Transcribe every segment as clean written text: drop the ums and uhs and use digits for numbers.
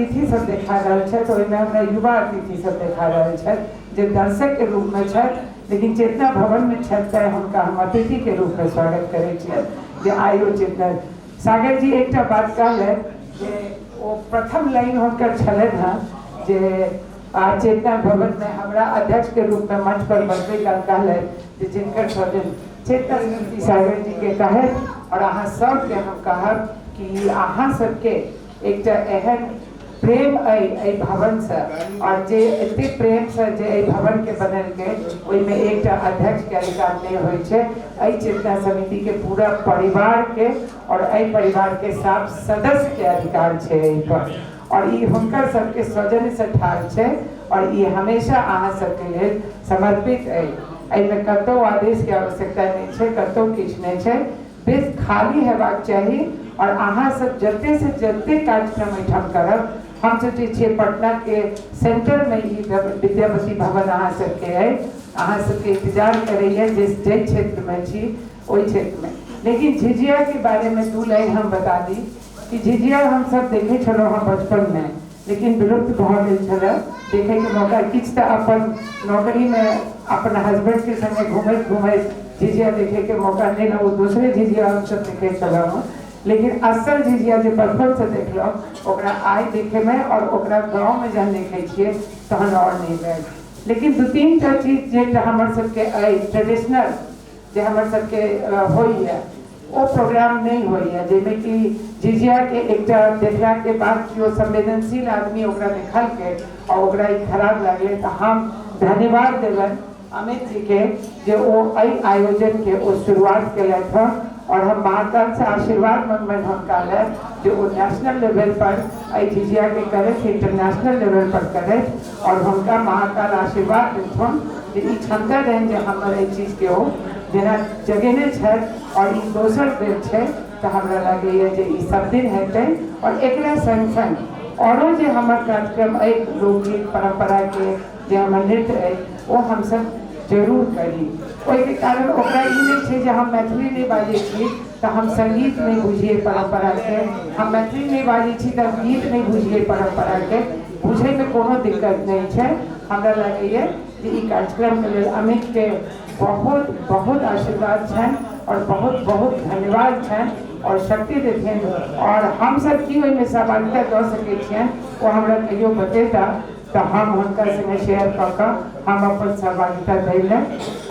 अतिथि सब देखा रहल छथि, ओहिमे हमरा युवा अतिथि सब देखा रहल छथि जे दर्शक के रूप में छथि, लेकिन चेतना भवन में छथि तैं हुनका हम अतिथि के रूप में स्वागत करै छियनि जे आयो चेतना। सागर जी एकटा बात कहलथि जे ओ प्रथम लाइन हुनकर छलनि हँ जे चेतना भवन में हमरा अध्यक्ष के रूप में मंच पर बैठे काल कहलथि जे जिनकर स्वजन चेतना समिति सागर जी के कहथि और अहाँ सबके हम कहब कि अहाँ सबके एकटा एहन प्रेम अइ भवन से और जे एते प्रेम से जे भवन के बनल के ओइमे एकटा अध्यक्ष के अधिकार नहीं होय छै। अइ चेतना समिति के पूरा परिवार के और अइ परिवार के सब सदस्य के अधिकार छै एहि पर, और ई हुनकर सबके स्वजन से ठाढ़ छै और ई हमेशा अहाँ सबके लेल समर्पित अइ। एहिमे कतौ आदेश के आवश्यकता नहीं छै, कतौ किछ नहीं छै, बेस खाली हेबाक चाही और अहाँ सब जते से जते कार्यक्रम एठाम करब। हम सोचे छियै पटना के सेंटर में ई विद्यापति भवन अहाँ सबके है, अहाँ सबके इंतजार करैया जिस क्षेत्र में छी ओहि क्षेत्र में। लेकिन झिझिया के बारे में 2 लाइन हम बता दी कि झिझिया हम सब देखे छलो हम बचपन में, लेकिन विलुप्त भ गेल छल। देखे के मौका किछ त अपन नौकरी में अपन हस्बैंड के संगे घूमैत झिझिया देखे के मौका नहीं, वो दूसरे झिझिया हम सब देखे छलहुँ, लेकिन असल झिझिया जो बचपन से देखलहुँ ओकरा आइ देखे में और ओकरा गाँव में जहन देखे छियै तहन और नहीं भेल। लेकिन 2-3 टा चीज जे हमर सबके ट्रेडिशनल जे हमर सबके होइए ओ प्रोग्राम नहीं होइए, जेमे कि झिझिया के एकटा देखला के बाद केओ संवेदनशील आदमी ओकरा देखल के और ओकरा ई खराब लागले तो हम धन्यवाद देबनि अमित जी के जे ओ अइ आयोजन के ओ शुरुआत केलथि हँ और हम महाकाल से आशीर्वाद मंगबनि हुनका लेल जे ओ नेशनल लेवल पर अइ झिझिया के करथि, इंटरनेशनल लेवल पर करथि और हुनका महाकाल आशीर्वाद देथुन जे ई क्षमता रहनि जे हमर एहि चीज के ओ जेना जगेने छथि और ई दोसर बेर छै तो हमरा लगैए जे ई सब दिन हेतै। और एकरा संग संग औरो जे हमर कार्यक्रम अइ लोकगीत परंपरा के जे हमर नृत्य अइ ओ हम सब जरूर करी। ओहि कारण ओकरा ई नहीं छै जे हम मैथिली नहीं बाजै छी तो हम संगीत नहीं बुझिए परंपरा के, हम मैथिली नहीं बाजै छी तो गीत नहीं बुझिए परंपरा के, बुझे में कोनो दिक्कत नहीं छै। हमरा लगैए जे ई कार्यक्रम के लेल अमित के बहुत बहुत आशीर्वाद छनि और बहुत बहुत धन्यवाद छनि और शक्ति देथिन और हम सब की ओहिमे सहभागिता दऽ सकै छियनि ओ हमरा कहियो बतेता तो हम हुनका संगे शेयर कऽ कऽ हम अपन सहभागिता दैले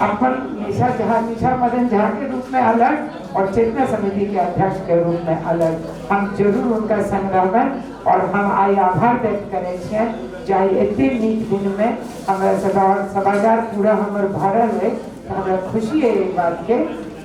अपन निशा मदन झा के रूप में अलग और चेतना समिति के अध्यक्ष के रूप में अलग हम जरूर उनका संग रहबनि। और हम आइ आभार व्यक्त करै छियनि जाहि एते नीक दिन में हमरा सभागार पूरा हमर भरल है, हमरा खुशी है एहि बात के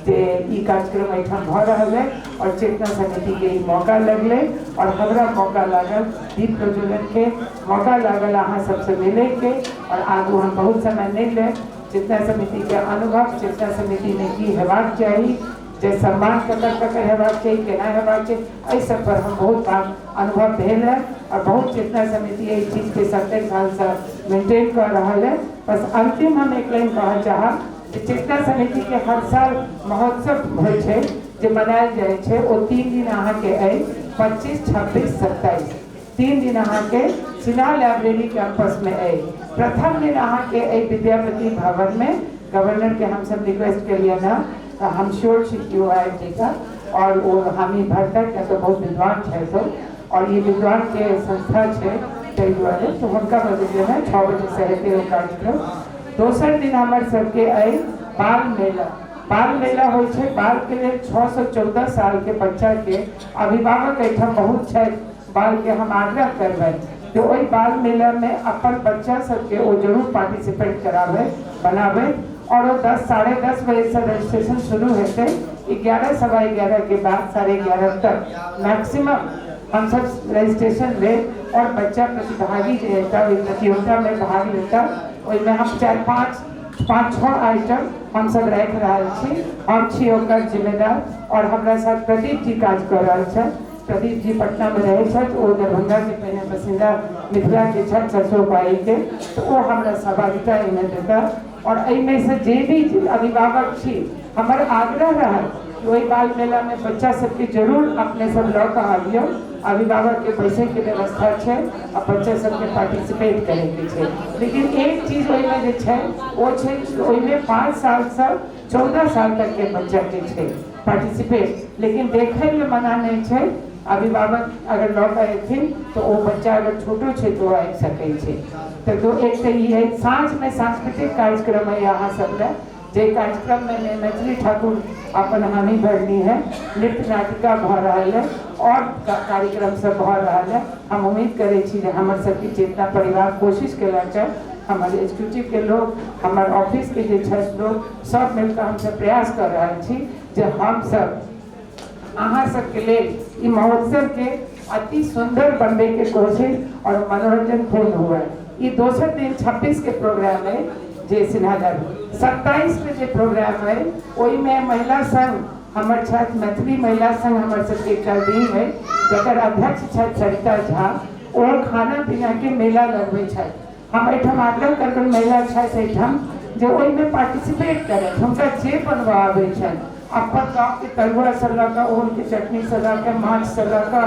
जे ई कार्यक्रम एठाम भऽ रहल है और चेतना समिति के ई मौका लगले और हमरा मौका लागल दीप प्रज्वलन के मौका लागल अहाँ सबसे मिले के और आगू हम बहुत समय नहीं ले। चेतना समिति के अनुभव चेतना समिति में की हेबाक चाही, जे सम्मान ककर हेबाक चाही, केना हेबाक चाही, एहि सब पर हम बहुत अनुभव भेल है और बहुत चेतना समिति एहि चीज के 70 साल से मेंटेन कर रहल है। बस अंतिम हम एक लाइन कहऽ चाहब चेतना समिति के हर साल महोत्सव होइ छै जे मनायल जाइ छै ओ 3 दिन अहाँ के अइ 25, 26, 27 3 दिन अहाँ के सिन्हा लाइब्रेरी कैंपस में अइ। प्रथम दिन अहाँ के अइ विद्यापति भवन में गवर्नर के हम सब रिक्वेस्ट के लिए ना हम श्योर छी कि वो आएगा और वो हामी भरतक तो बहुत विद्वान है तो और ये विद्वान के संस्था है ताहि दुआरे तो हुनका बजले में 6 बजे से हेतै ओ कार्यक्रम। दोसर दिन हमर सबके अइ बाल मेला होइ छै। बाल के लेल 6 से 14 साल के बच्चा के अभिभावक एठाम बहुत छै, बाल के हम आग्रह करबनि तो ओहि बाल मेला में अपन बच्चा सबके ओ जरूर पार्टिसिपेट करावे बनावे और 10 साढ़े 10 बजे से रजिस्ट्रेशन शुरू हेतै। 11 सवा 11 के बाद 11:30 तक मैक्सिमम हम सब रजिस्ट्रेशन ले और बच्चा प्रतिभागी जो है प्रतियोगिता में भाग लेता ओहिमे हम 4-5-6 आइटम हम सब राखि रहल छी, हम छी ओकर जिम्मेदार और हमरा साथ प्रदीप जी काज कर रहल छथि। प्रदीप जी पटना में रहे छथि, ओ दरभंगा के पहिने बसिंदा मिथिला के छथि सरसोपाही के, तो वो हमरा सहभागिता एहिमे देता और एहिमे से जे भी अभिभावक छी हमर आग्रह रहत कि ओहि बाल मेला में बच्चा सबके जरूर अपने सब लऽ कऽ आबियौ अभिभावक के पैसे के व्यवस्था है और बच्चा सबके पार्टिसिपेट करे के छे। लेकिन एक चीज ओइमे जे छे वो छे ओइमे 5 साल से 14 साल तक के बच्चा के छे पार्टिसिपेट, लेकिन देखे में मना नहीं छे। अभिभावक अगर लौट आएथिन तो वो बच्चा अगर छोटो छे तो आ सके छे। तो दो एक तो ये साँझ में सांस्कृतिक कार्यक्रम है यहाँ सब ले, जे कार्यक्रम में मैथिली ठाकुर अपन हामी भरनी है, नृत्य नाटिका भ रहा है और कार्यक्रम सब भ रहा है। हम उम्मीद करे छी जे हमर सबके चेतना परिवार कोशिश केलक है, हमारे एग्जीक्यूटिव के लोग, हमारे ऑफिस के जे छह लोग सब मिलकर हमसे प्रयास कर रहे छी जे हम सब अहाँ सबके लिए महोत्सव के अति सुंदर बनने के कोशिश और मनोरंजन पूर्ण हुआ है। ये दोसर दिन 26 के प्रोग्राम है जे सिन्हागर 27 के जे प्रोग्राम है वही में महिला संघ हमारे छात्र मैथिली महिला संघ हमारे सबके एक दिन है जकर अध्यक्ष छात्र सरिता झा और खाना पीना के मेला लगवे छात्र हम एठम आग्रह करके महिला छात्र एठम जे वही में पार्टिसिपेट करें, उनका जे बनवा आवे छन अपन गाँव के तरुआ सल्ला का, ओल के चटनी सल्ला का, माछ सल्ला का,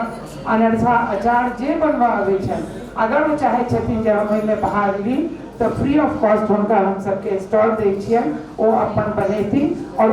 अनरसा अचार जे बनवा आवे छन अगर वो चाहे छथिन जे हम में भाग ली तो फ्री ऑफ कॉस्ट उनका हम सबके स्टॉल दै छियन, वो अपन बनेती और